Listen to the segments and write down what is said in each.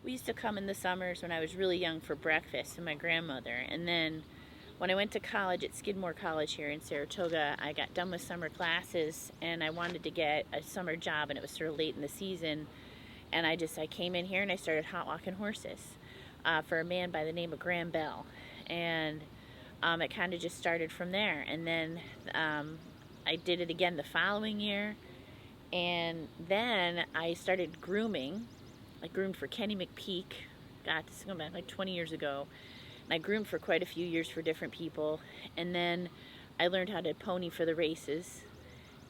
We used to come in the summers when I was really young for breakfast with my grandmother, and then when I went to college at Skidmore College here in Saratoga, I got done with summer classes and I wanted to get a summer job, and it was sort of late in the season, and I came in here and I started hot walking horses for a man by the name of Graham Bell, and it kind of just started from there. And then I did it again the following year, and then I started grooming. I groomed for Kenny McPeak. God, this is going back like 20 years ago. And I groomed for quite a few years for different people. And then I learned how to pony for the races.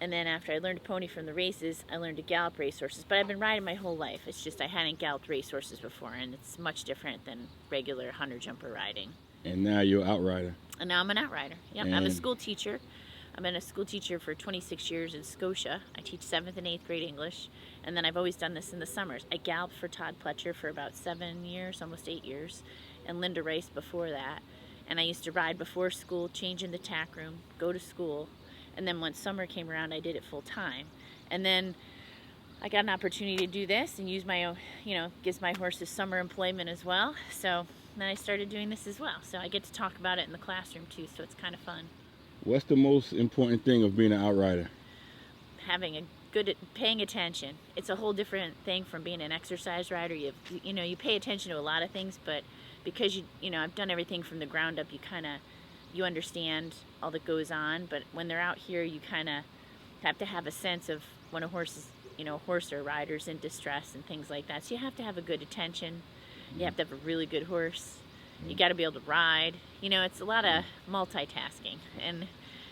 And then after I learned to pony from the races, I learned to gallop racehorses. But I've been riding my whole life. It's just I hadn't galloped racehorses before, and it's much different than regular hunter-jumper riding. And now you're an outrider. And now I'm an outrider. Yep, I'm a school teacher. I've been a school teacher for 26 years in Scotia. I teach 7th and 8th grade English, and then I've always done this in the summers. I galloped for Todd Pletcher for about 7 years, almost 8 years, and Linda Rice before that. And I used to ride before school, change in the tack room, go to school, and then when summer came around, I did it full time. And then I got an opportunity to do this and use my own, gives my horses summer employment as well. So then I started doing this as well. So I get to talk about it in the classroom too, so it's kind of fun. What's the most important thing of being an outrider? Paying attention. It's a whole different thing from being an exercise rider. You pay attention to a lot of things, but because I've done everything from the ground up, you understand all that goes on. But when they're out here, you kind of have to have a sense of when a horse is, horse or rider's in distress and things like that. So you have to have a good attention. You have to have a really good horse. You got to be able to ride. It's a lot of multitasking, and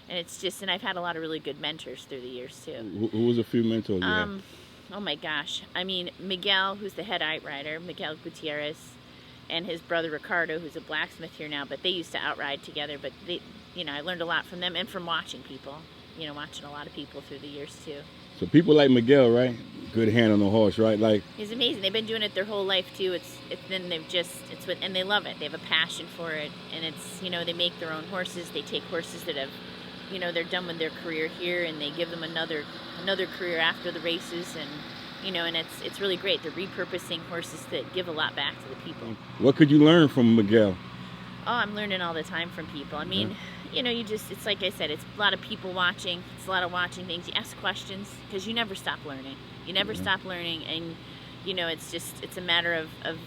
I've had a lot of really good mentors through the years too. Who was a few mentors you had? Oh my gosh. I mean, Miguel, who's the head outrider, Miguel Gutierrez, and his brother Ricardo, who's a blacksmith here now, but they used to outride together. But I learned a lot from them and from watching people, watching a lot of people through the years too. So people like Miguel, right? Good hand on the horse, right? Like, he's amazing. They've been doing it their whole life too. And they love it. They have a passion for it, and they make their own horses. They take horses that have, they're done with their career here, and they give them another career after the races, and it's really great. They're repurposing horses that give a lot back to the people. What could you learn from Miguel? Oh, I'm learning all the time from people. I mean, it's like I said, it's a lot of people watching. It's a lot of watching things. You ask questions because you never stop learning. You never stop learning, and it's a matter of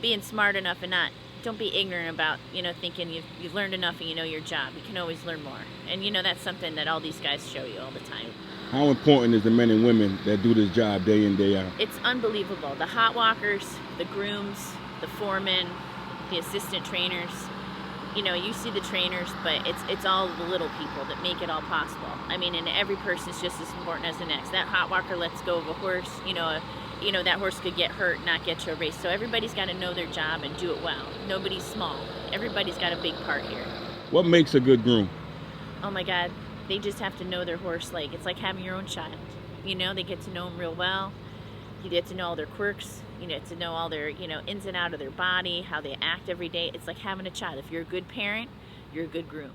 being smart enough and don't be ignorant about thinking you've learned enough and you know your job. You can always learn more, and that's something that all these guys show you all the time. How important is the men and women that do this job day in, day out? It's unbelievable. The hot walkers, the grooms, the foremen, the assistant trainers. You see the trainers, but it's all the little people that make it all possible. I mean, and every person's just as important as the next. That hot walker lets go of a horse, that horse could get hurt, not get to a race. So everybody's got to know their job and do it well. Nobody's small. Everybody's got a big part here. What makes a good groom? Oh my God, they just have to know their horse. It's like having your own child. They get to know them real well. You get to know all their quirks. You get to know all their, ins and out of their body, how they act every day. It's like having a child. If you're a good parent, you're a good groom.